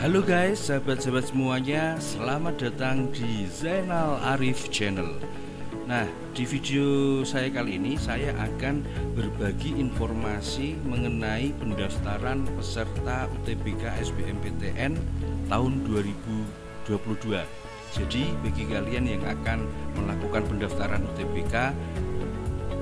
Halo guys, sahabat-sahabat semuanya, selamat datang di Zainal Arif Channel. Nah, di video saya kali ini saya akan berbagi informasi mengenai pendaftaran peserta UTBK SBMPTN tahun 2022. Jadi bagi kalian yang akan melakukan pendaftaran UTBK,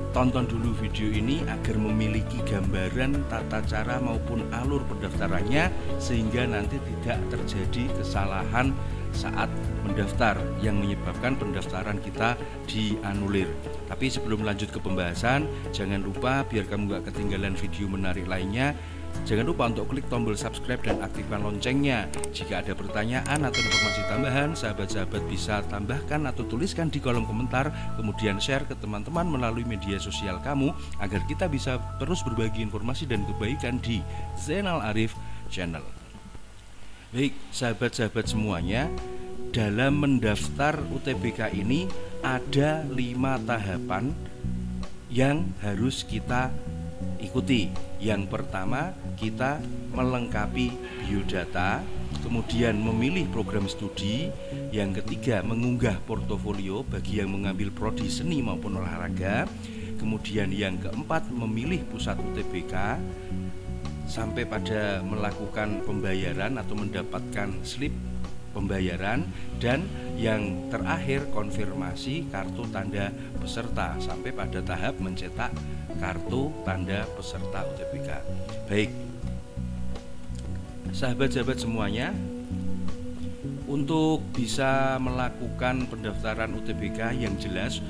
tonton dulu video ini agar memiliki gambaran tata cara maupun alur pendaftarannya, sehingga nanti tidak terjadi kesalahan saat mendaftar yang menyebabkan pendaftaran kita dianulir. Tapi sebelum lanjut ke pembahasan, jangan lupa biar kamu gak ketinggalan video menarik lainnya, jangan lupa untuk klik tombol subscribe dan aktifkan loncengnya. Jika ada pertanyaan atau informasi tambahan, sahabat-sahabat bisa tambahkan atau tuliskan di kolom komentar, kemudian share ke teman-teman melalui media sosial kamu, agar kita bisa terus berbagi informasi dan kebaikan di Zainal Arif Channel. Baik, sahabat-sahabat semuanya, dalam mendaftar UTBK ini ada 5 tahapan yang harus kita ikuti. Yang pertama, kita melengkapi biodata, kemudian memilih program studi. Yang ketiga, mengunggah portofolio bagi yang mengambil prodi seni maupun olahraga. Kemudian yang keempat, memilih pusat UTBK sampai pada melakukan pembayaran atau mendapatkan slip pembayaran, dan yang terakhir konfirmasi kartu tanda peserta sampai pada tahap mencetak kartu tanda peserta UTBK. Baik, sahabat-sahabat semuanya, untuk bisa melakukan pendaftaran UTBK yang jelas,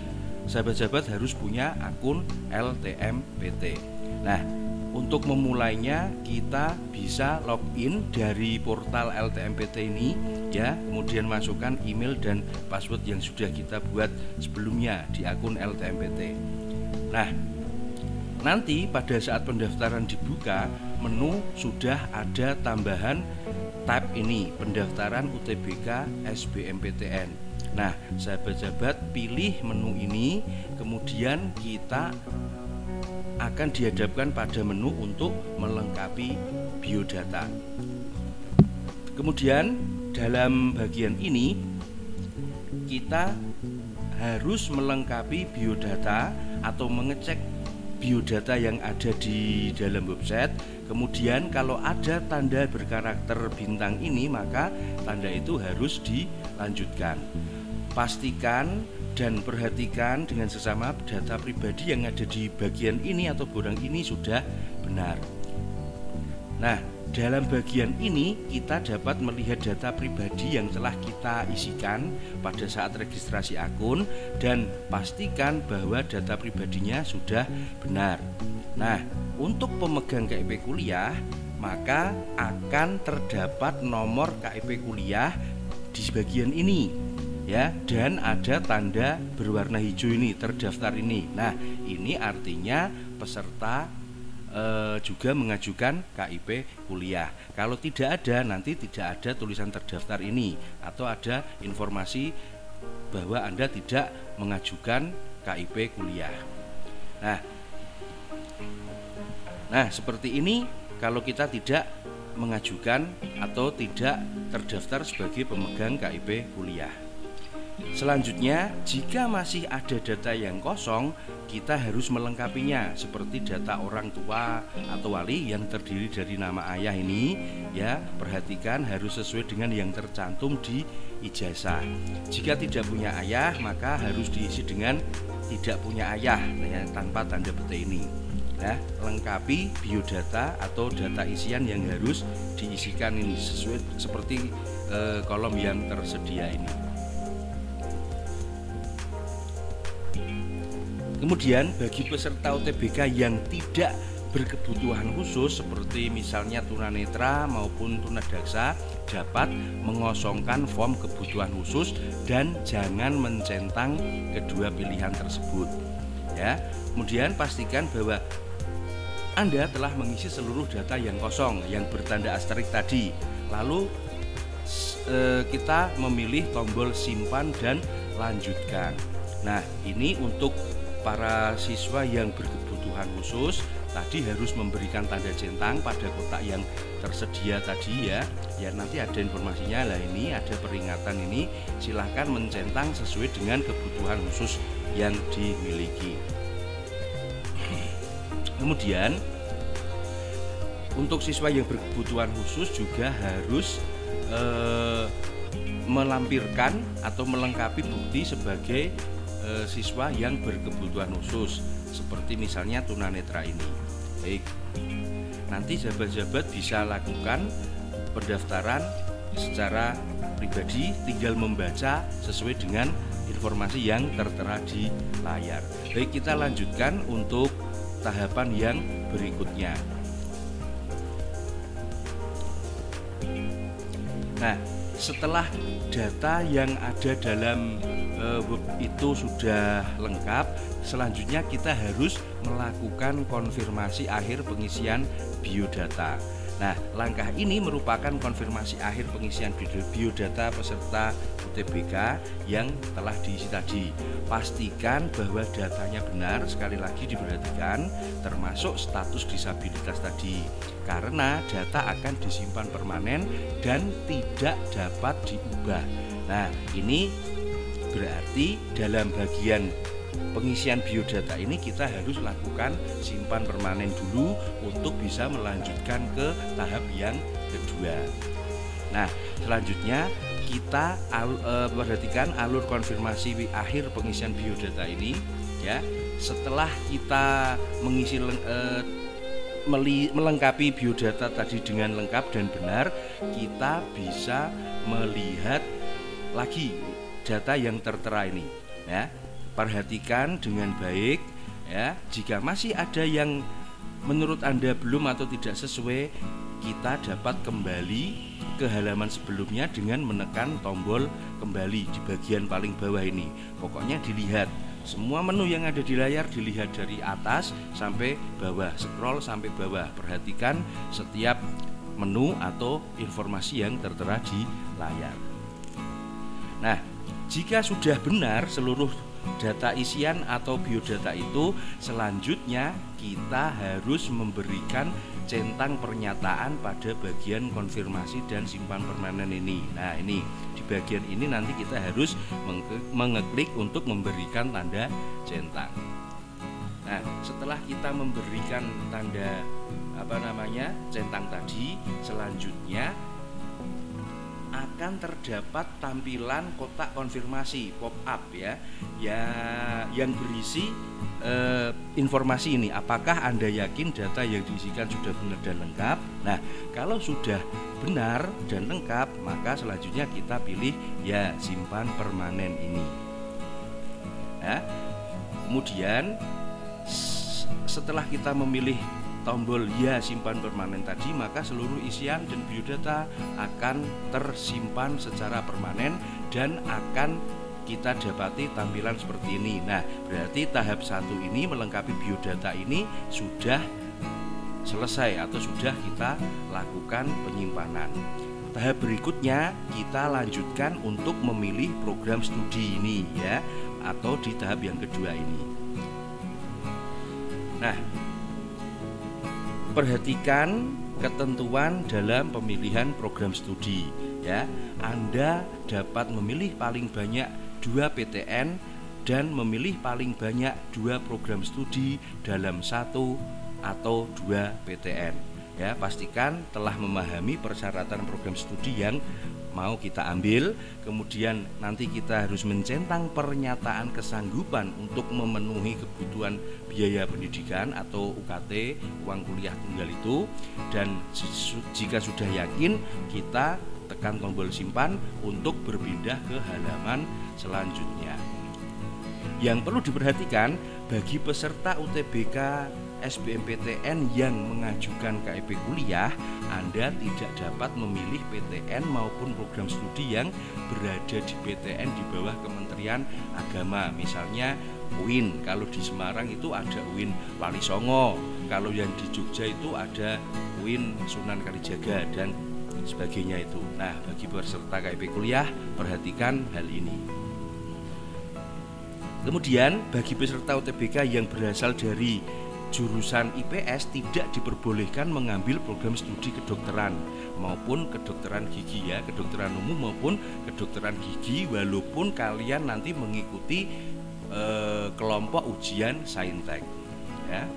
sahabat-sahabat harus punya akun LTMPT. Nah, untuk memulainya kita bisa login dari portal LTMPT ini ya, kemudian masukkan email dan password yang sudah kita buat sebelumnya di akun LTMPT. Nah, nanti pada saat pendaftaran dibuka, menu sudah ada tambahan tab ini, pendaftaran UTBK SBMPTN. Nah, sahabat-sahabat pilih menu ini, kemudian kita akan dihadapkan pada menu untuk melengkapi biodata. Kemudian dalam bagian ini kita harus melengkapi biodata atau mengecek biodata yang ada di dalam website. Kemudian kalau ada tanda berkarakter bintang ini, maka tanda itu harus dilanjutkan. Pastikan dan perhatikan dengan sesama data pribadi yang ada di bagian ini atau borang ini sudah benar. Nah, dalam bagian ini kita dapat melihat data pribadi yang telah kita isikan pada saat registrasi akun, dan pastikan bahwa data pribadinya sudah benar. Nah, untuk pemegang KIP kuliah, maka akan terdapat nomor KIP kuliah di bagian ini ya, dan ada tanda berwarna hijau ini, terdaftar ini. Nah, ini artinya peserta juga mengajukan KIP kuliah. Kalau tidak ada, nanti tidak ada tulisan terdaftar ini, atau ada informasi bahwa Anda tidak mengajukan KIP kuliah. Nah, seperti ini kalau kita tidak mengajukan atau tidak terdaftar sebagai pemegang KIP kuliah. Selanjutnya, jika masih ada data yang kosong, kita harus melengkapinya, seperti data orang tua atau wali yang terdiri dari nama ayah ini ya. Perhatikan harus sesuai dengan yang tercantum di ijazah. Jika tidak punya ayah, maka harus diisi dengan tidak punya ayah ya, tanpa tanda petik ini ya. Lengkapi biodata atau data isian yang harus diisikan ini sesuai seperti kolom yang tersedia ini. Kemudian bagi peserta UTBK yang tidak berkebutuhan khusus seperti misalnya tunanetra maupun tunadaksa, dapat mengosongkan form kebutuhan khusus dan jangan mencentang kedua pilihan tersebut ya. Kemudian pastikan bahwa Anda telah mengisi seluruh data yang kosong yang bertanda asterik tadi. Lalu kita memilih tombol simpan dan lanjutkan. Nah, ini untuk para siswa yang berkebutuhan khusus tadi harus memberikan tanda centang pada kotak yang tersedia tadi ya. Ya nanti ada informasinya lah, ini ada peringatan ini, silahkan mencentang sesuai dengan kebutuhan khusus yang dimiliki. Kemudian untuk siswa yang berkebutuhan khusus juga harus melampirkan atau melengkapi bukti sebagai siswa yang berkebutuhan khusus, seperti misalnya tunanetra ini. Baik, nanti jabat-jabat bisa lakukan pendaftaran secara pribadi, tinggal membaca sesuai dengan informasi yang tertera di layar. Baik, kita lanjutkan untuk tahapan yang berikutnya. Nah, setelah data yang ada dalam web itu sudah lengkap, selanjutnya kita harus melakukan konfirmasi akhir pengisian biodata. Nah, langkah ini merupakan konfirmasi akhir pengisian biodata peserta UTBK yang telah diisi tadi. Pastikan bahwa datanya benar, sekali lagi diperhatikan, termasuk status disabilitas tadi, karena data akan disimpan permanen dan tidak dapat diubah. Nah, ini berarti dalam bagian pengisian biodata ini kita harus lakukan simpan permanen dulu untuk bisa melanjutkan ke tahap yang kedua. Nah, selanjutnya kita perhatikan alur konfirmasi akhir pengisian biodata ini ya. Setelah kita mengisi melengkapi biodata tadi dengan lengkap dan benar, kita bisa melihat lagi data yang tertera ini ya. Perhatikan dengan baik ya. Jika masih ada yang menurut Anda belum atau tidak sesuai, kita dapat kembali ke halaman sebelumnya dengan menekan tombol kembali di bagian paling bawah ini. Pokoknya dilihat semua menu yang ada di layar, dilihat dari atas sampai bawah, scroll sampai bawah. Perhatikan setiap menu atau informasi yang tertera di layar. Nah, jika sudah benar seluruh data isian atau biodata itu, selanjutnya kita harus memberikan centang pernyataan pada bagian konfirmasi dan simpan permanen ini. Nah, ini di bagian ini nanti kita harus mengeklik untuk memberikan tanda centang. Nah, setelah kita memberikan tanda centang tadi, selanjutnya akan terdapat tampilan kotak konfirmasi pop up ya yang berisi informasi ini. Apakah Anda yakin data yang diisikan sudah benar dan lengkap? Nah, kalau sudah benar dan lengkap, maka selanjutnya kita pilih ya simpan permanen ini. Nah, kemudian setelah kita memilih tombol ya simpan permanen tadi, maka seluruh isian dan biodata akan tersimpan secara permanen dan akan kita dapati tampilan seperti ini. Nah, berarti tahap 1 ini melengkapi biodata ini sudah selesai atau sudah kita lakukan penyimpanan. Tahap berikutnya kita lanjutkan untuk memilih program studi ini ya, atau di tahap yang kedua ini. Nah, perhatikan ketentuan dalam pemilihan program studi ya. Anda dapat memilih paling banyak 2 PTN dan memilih paling banyak 2 program studi dalam 1 atau 2 PTN ya. Pastikan telah memahami persyaratan program studi yang mau kita ambil. Kemudian nanti kita harus mencentang pernyataan kesanggupan untuk memenuhi kebutuhan biaya pendidikan atau UKT, uang kuliah tunggal itu. Dan jika sudah yakin, kita tekan tombol simpan untuk berpindah ke halaman selanjutnya. Yang perlu diperhatikan bagi peserta UTBK SBMPTN yang mengajukan KIP kuliah, Anda tidak dapat memilih PTN maupun program studi yang berada di PTN di bawah Kementerian Agama. Misalnya UIN, kalau di Semarang itu ada UIN Wali Songo, kalau yang di Jogja itu ada UIN Sunan Kalijaga dan sebagainya itu. Nah, bagi peserta KIP kuliah, perhatikan hal ini. Kemudian bagi peserta UTBK yang berasal dari jurusan IPS tidak diperbolehkan mengambil program studi kedokteran maupun kedokteran gigi ya, kedokteran umum maupun kedokteran gigi, walaupun kalian nanti mengikuti kelompok ujian saintek ya.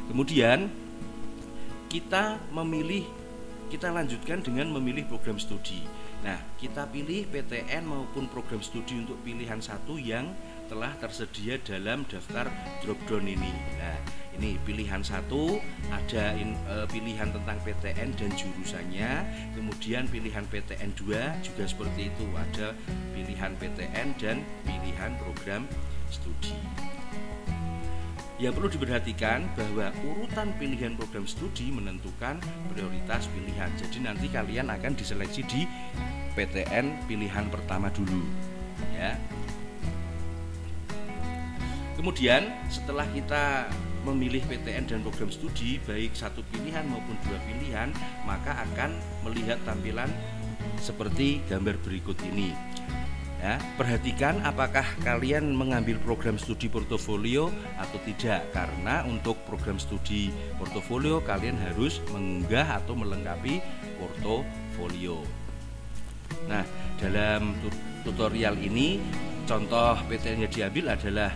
Kemudian kita lanjutkan dengan memilih program studi. Nah, kita pilih PTN maupun program studi untuk pilihan 1 yang telah tersedia dalam daftar drop-down ini. Nah, ini pilihan 1 ada pilihan tentang PTN dan jurusannya. Kemudian pilihan PTN 2 juga seperti itu, ada pilihan PTN dan pilihan program studi. Yang perlu diperhatikan bahwa urutan pilihan program studi menentukan prioritas pilihan. Jadi nanti kalian akan diseleksi di PTN pilihan pertama dulu ya. Kemudian setelah kita memilih PTN dan program studi baik satu pilihan maupun 2 pilihan, maka akan melihat tampilan seperti gambar berikut ini. Ya, perhatikan apakah kalian mengambil program studi portofolio atau tidak, karena untuk program studi portofolio kalian harus mengunggah atau melengkapi portofolio. Nah, dalam tutorial ini contoh PTN yang diambil adalah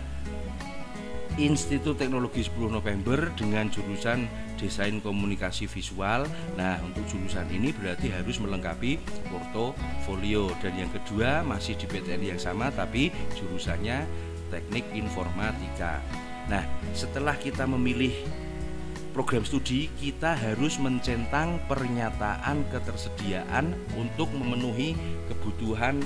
Institut Teknologi 10 November dengan jurusan Desain Komunikasi Visual. Nah, untuk jurusan ini berarti harus melengkapi portofolio. Dan yang kedua masih di PTN yang sama tapi jurusannya Teknik Informatika. Nah, setelah kita memilih program studi, kita harus mencentang pernyataan ketersediaan untuk memenuhi kebutuhan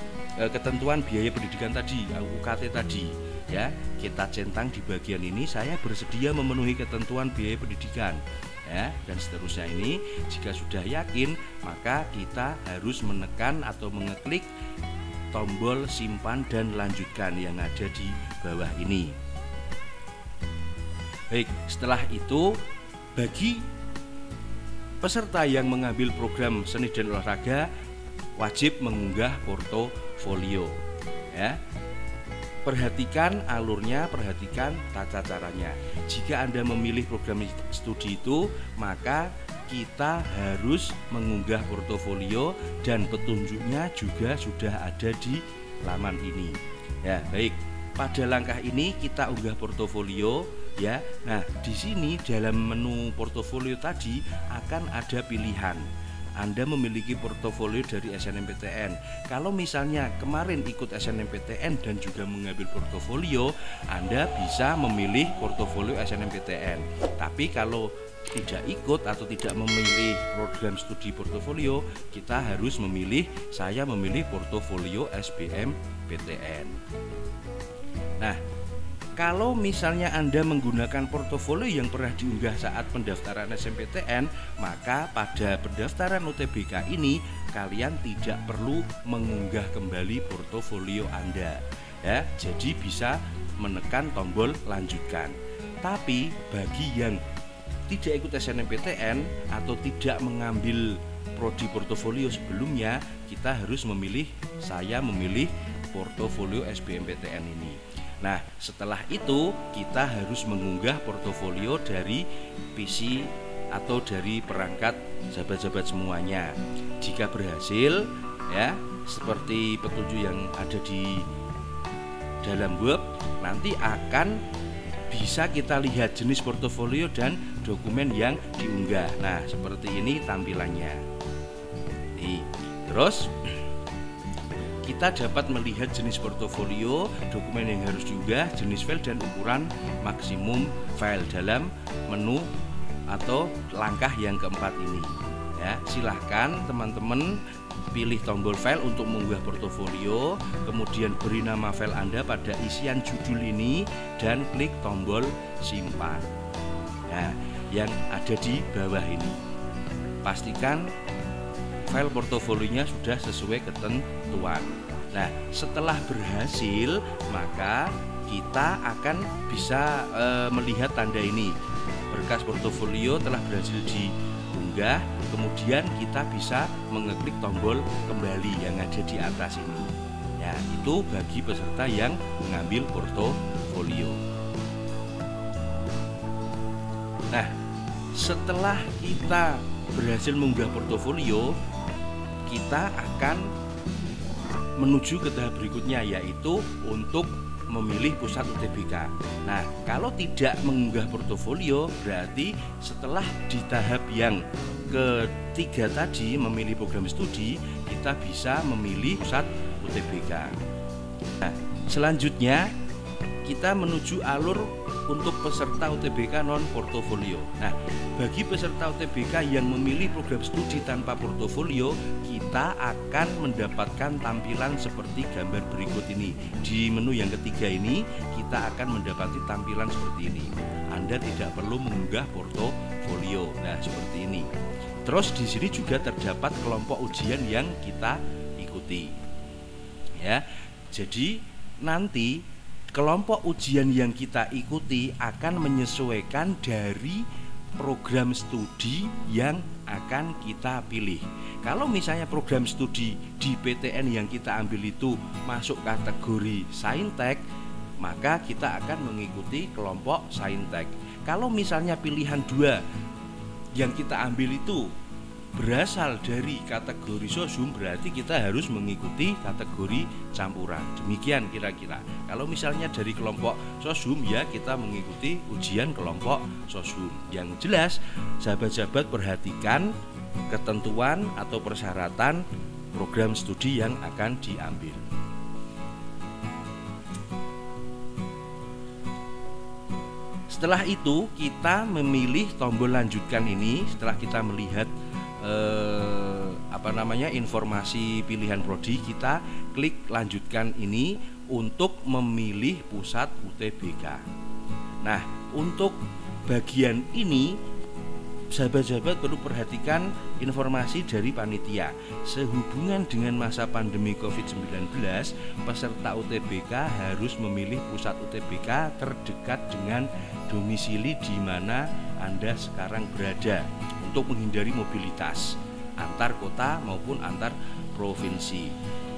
ketentuan biaya pendidikan tadi, UKT tadi. Ya, kita centang di bagian ini, saya bersedia memenuhi ketentuan biaya pendidikan ya, dan seterusnya. Ini jika sudah yakin, maka kita harus menekan atau mengeklik tombol simpan dan lanjutkan yang ada di bawah ini. Baik, setelah itu bagi peserta yang mengambil program seni dan olahraga wajib mengunggah portofolio ya. Perhatikan alurnya, perhatikan tata caranya. Jika Anda memilih program studi itu, maka kita harus mengunggah portofolio dan petunjuknya juga sudah ada di laman ini. Ya, baik. Pada langkah ini kita unggah portofolio ya. Nah, di sini dalam menu portofolio tadi akan ada pilihan. Anda memiliki portofolio dari SNMPTN. Kalau misalnya kemarin ikut SNMPTN dan juga mengambil portofolio, Anda bisa memilih portofolio SNMPTN. Tapi kalau tidak ikut atau tidak memilih program studi portofolio, kita harus saya memilih portofolio SBMPTN. Nah, kalau misalnya Anda menggunakan portofolio yang pernah diunggah saat pendaftaran SNMPTN, maka pada pendaftaran UTBK ini kalian tidak perlu mengunggah kembali portofolio Anda ya. Jadi bisa menekan tombol lanjutkan. Tapi bagi yang tidak ikut SNMPTN atau tidak mengambil prodi portofolio sebelumnya, kita harus saya memilih portofolio SBMPTN ini. Nah, setelah itu kita harus mengunggah portofolio dari PC atau dari perangkat sahabat-sahabat semuanya. Jika berhasil ya, seperti petunjuk yang ada di dalam web, nanti akan bisa kita lihat jenis portofolio dan dokumen yang diunggah. Nah, seperti ini tampilannya. Nih, terus kita dapat melihat jenis portofolio, dokumen yang harus diunggah, jenis file dan ukuran maksimum file dalam menu atau langkah yang keempat ini. Ya, silahkan teman-teman pilih tombol file untuk mengunggah portofolio, kemudian beri nama file Anda pada isian judul ini dan klik tombol simpan. Nah, yang ada di bawah ini. Pastikan file portofolionya sudah sesuai ketentuan. Nah, setelah berhasil, maka kita akan bisa melihat tanda ini. Berkas portofolio telah berhasil diunggah. Kemudian kita bisa mengeklik tombol kembali yang ada di atas ini. Ya, itu bagi peserta yang mengambil portofolio. Nah, setelah kita berhasil mengunggah portofolio, kita akan menuju ke tahap berikutnya, yaitu untuk memilih pusat UTBK. Nah, kalau tidak mengunggah portofolio, berarti setelah di tahap yang ketiga tadi, memilih program studi, kita bisa memilih pusat UTBK. Nah, selanjutnya kita menuju alur untuk peserta UTBK non portofolio. Nah, bagi peserta UTBK yang memilih program studi tanpa portofolio, kita akan mendapatkan tampilan seperti gambar berikut ini. Di menu yang ketiga ini, kita akan mendapati tampilan seperti ini. Anda tidak perlu mengunggah portofolio. Nah, seperti ini. Terus di sini juga terdapat kelompok ujian yang kita ikuti. Ya. Jadi nanti kelompok ujian yang kita ikuti akan menyesuaikan dari program studi yang akan kita pilih. Kalau misalnya program studi di PTN yang kita ambil itu masuk kategori Saintek, maka kita akan mengikuti kelompok Saintek. Kalau misalnya pilihan 2 yang kita ambil itu berasal dari kategori sosum, berarti kita harus mengikuti kategori campuran. Demikian kira-kira. Kalau misalnya dari kelompok sosum, ya kita mengikuti ujian kelompok sosum. Yang jelas, sahabat-sahabat perhatikan ketentuan atau persyaratan program studi yang akan diambil. Setelah itu kita memilih tombol lanjutkan ini. Setelah kita melihat informasi pilihan prodi, kita klik lanjutkan ini untuk memilih pusat UTBK. Nah, untuk bagian ini sahabat-sahabat perlu perhatikan informasi dari panitia. Sehubungan dengan masa pandemi COVID-19, peserta UTBK harus memilih pusat UTBK terdekat dengan domisili di mana Anda sekarang berada untuk menghindari mobilitas antar kota maupun antar provinsi.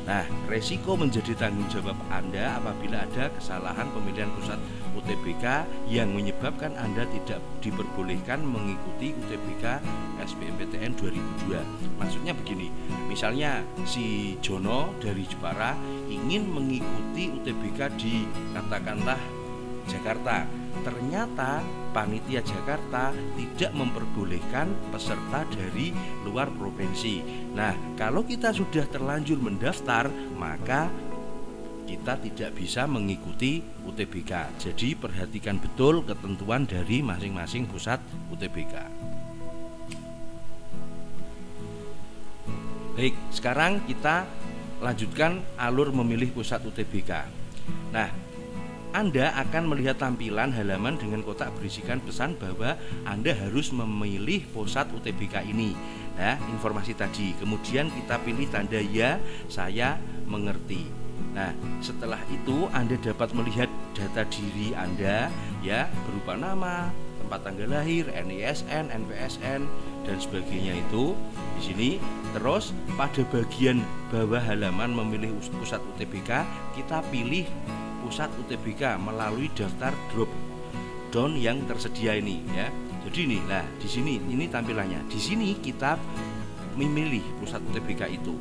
Nah, resiko menjadi tanggung jawab Anda apabila ada kesalahan pemilihan pusat UTBK yang menyebabkan Anda tidak diperbolehkan mengikuti UTBK SBMPTN 2002. Maksudnya begini, misalnya si Jono dari Jepara ingin mengikuti UTBK di katakanlah Jakarta. Ternyata panitia Jakarta tidak memperbolehkan peserta dari luar provinsi. Nah, kalau kita sudah terlanjur mendaftar, maka kita tidak bisa mengikuti UTBK. Jadi perhatikan betul ketentuan dari masing-masing pusat UTBK. Baik, sekarang kita lanjutkan alur memilih pusat UTBK. Nah, Anda akan melihat tampilan halaman dengan kotak berisikan pesan bahwa Anda harus memilih pusat UTBK ini. Nah, informasi tadi. Kemudian kita pilih tanda ya, saya mengerti. Nah, setelah itu Anda dapat melihat data diri Anda ya, berupa nama, tempat tanggal lahir, NISN, NPSN dan sebagainya itu di sini. Terus pada bagian bawah halaman memilih pusat UTBK, kita pilih pusat UTBK melalui daftar drop down yang tersedia ini ya. Jadi ini, nah di sini ini tampilannya. Di sini kita memilih pusat UTBK itu.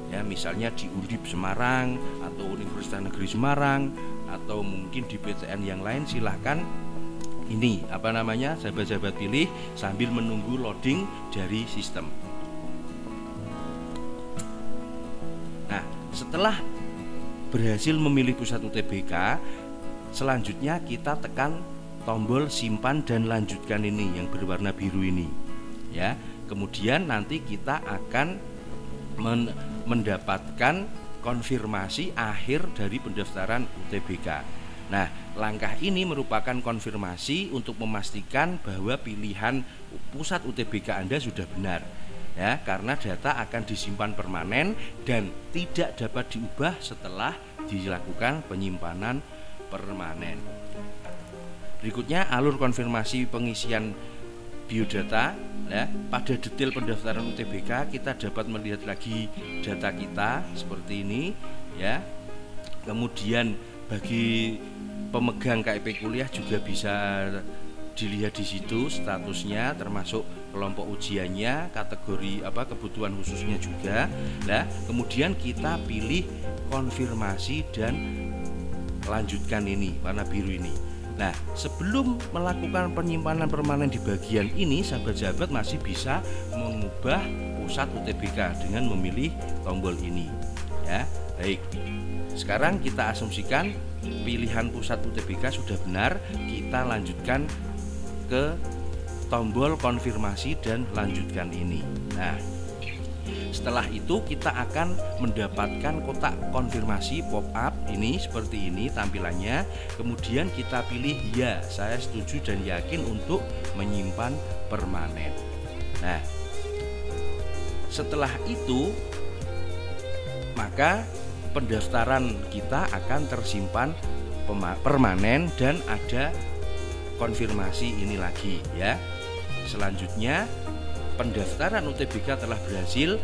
Ya, misalnya di Undip Semarang atau Universitas Negeri Semarang atau mungkin di PTN yang lain, silahkan ini sahabat-sahabat pilih sambil menunggu loading dari sistem. Nah, setelah berhasil memilih pusat UTBK, selanjutnya kita tekan tombol simpan dan lanjutkan ini yang berwarna biru ini ya. Kemudian nanti kita akan mendapatkan konfirmasi akhir dari pendaftaran UTBK. Nah, langkah ini merupakan konfirmasi untuk memastikan bahwa pilihan pusat UTBK Anda sudah benar ya, karena data akan disimpan permanen dan tidak dapat diubah setelah dilakukan penyimpanan permanen. Berikutnya alur konfirmasi pengisian biodata ya. Pada detail pendaftaran UTBK kita dapat melihat lagi data kita seperti ini ya. Kemudian bagi pemegang KIP kuliah juga bisa dilihat di situ statusnya, termasuk kelompok ujiannya, kategori kebutuhan khususnya juga. Nah, kemudian kita pilih konfirmasi dan lanjutkan ini, warna biru ini. Nah, sebelum melakukan penyimpanan permanen di bagian ini, sahabat-sahabat masih bisa mengubah pusat UTBK dengan memilih tombol ini. Ya, baik. Sekarang kita asumsikan pilihan pusat UTBK sudah benar, kita lanjutkan ke tombol konfirmasi dan lanjutkan ini. Nah, setelah itu kita akan mendapatkan kotak konfirmasi pop up ini seperti ini tampilannya. Kemudian kita pilih ya, saya setuju dan yakin untuk menyimpan permanen. Nah, setelah itu maka pendaftaran kita akan tersimpan permanen dan ada konfirmasi ini lagi ya. Selanjutnya pendaftaran UTBK telah berhasil,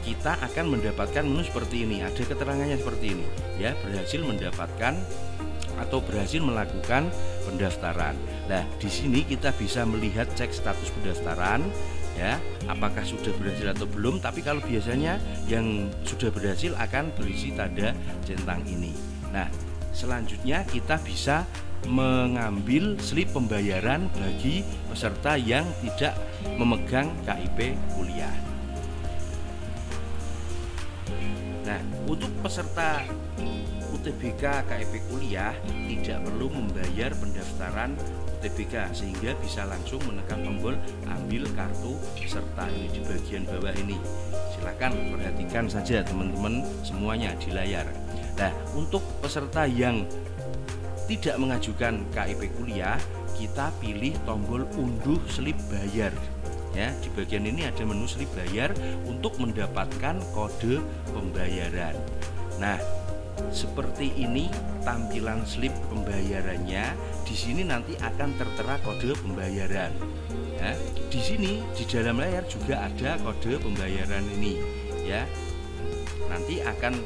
kita akan mendapatkan menu seperti ini. Ada keterangannya seperti ini ya, berhasil mendapatkan atau berhasil melakukan pendaftaran. Nah, di sini kita bisa melihat cek status pendaftaran ya, apakah sudah berhasil atau belum. Tapi kalau biasanya yang sudah berhasil akan berisi tanda centang ini. Nah, selanjutnya kita bisa mengambil slip pembayaran bagi peserta yang tidak memegang KIP kuliah. Nah, untuk peserta UTBK KIP kuliah tidak perlu membayar pendaftaran UTBK, sehingga bisa langsung menekan tombol ambil kartu peserta ini di bagian bawah ini. Silakan perhatikan saja teman-teman semuanya di layar. Nah, untuk peserta yang tidak mengajukan KIP kuliah, kita pilih tombol unduh slip bayar. Ya, di bagian ini ada menu slip bayar untuk mendapatkan kode pembayaran. Nah, seperti ini tampilan slip pembayarannya. Di sini nanti akan tertera kode pembayaran. Ya, di sini di dalam layar juga ada kode pembayaran ini. Ya, nanti akan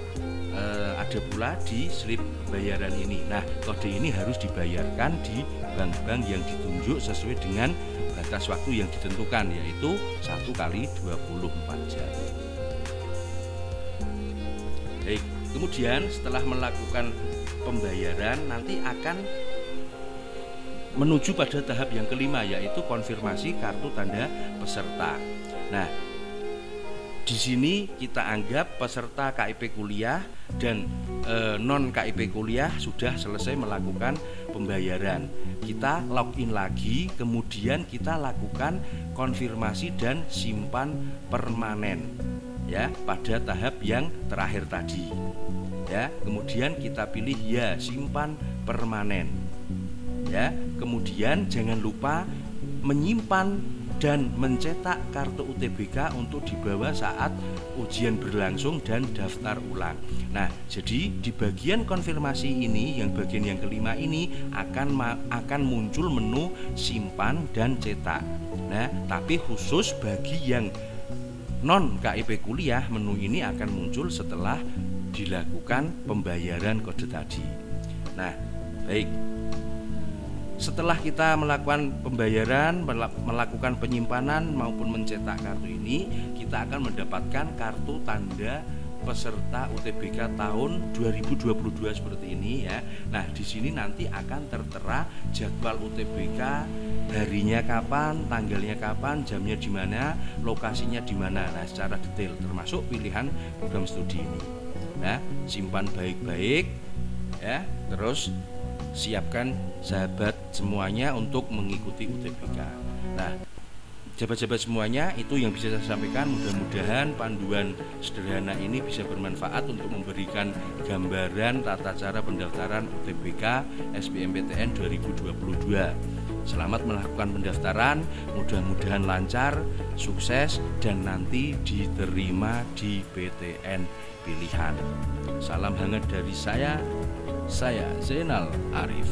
ada pula di slip bayaran ini. Nah, kode ini harus dibayarkan di bank-bank yang ditunjuk sesuai dengan batas waktu yang ditentukan, yaitu 1 kali 24 jam. Baik, kemudian setelah melakukan pembayaran nanti akan menuju pada tahap yang kelima, yaitu konfirmasi kartu tanda peserta. Nah, di sini kita anggap peserta KIP kuliah dan non KIP kuliah sudah selesai melakukan pembayaran. Kita login lagi, kemudian kita lakukan konfirmasi dan simpan permanen ya pada tahap yang terakhir tadi. Ya, kemudian kita pilih ya simpan permanen. Ya, kemudian jangan lupa menyimpan dan mencetak kartu UTBK untuk dibawa saat ujian berlangsung dan daftar ulang. Nah, jadi di bagian konfirmasi ini, yang bagian yang kelima ini akan muncul menu simpan dan cetak. Nah, tapi khusus bagi yang non KIP kuliah, menu ini akan muncul setelah dilakukan pembayaran kode tadi. Nah, baik. Setelah kita melakukan pembayaran, melakukan penyimpanan maupun mencetak kartu ini, kita akan mendapatkan kartu tanda peserta UTBK tahun 2022 seperti ini ya. Nah, di sini nanti akan tertera jadwal UTBK, harinya kapan, tanggalnya kapan, jamnya di mana, lokasinya di mana. Nah, secara detail termasuk pilihan program studi ini. Nah, simpan baik-baik ya. Terus siapkan sahabat semuanya untuk mengikuti UTBK. Nah, sahabat-sahabat semuanya, itu yang bisa saya sampaikan. Mudah-mudahan panduan sederhana ini bisa bermanfaat untuk memberikan gambaran tata cara pendaftaran UTBK SBMPTN 2022. Selamat melakukan pendaftaran, mudah-mudahan lancar, sukses, dan nanti diterima di PTN pilihan. Salam hangat dari saya Zainal Arif.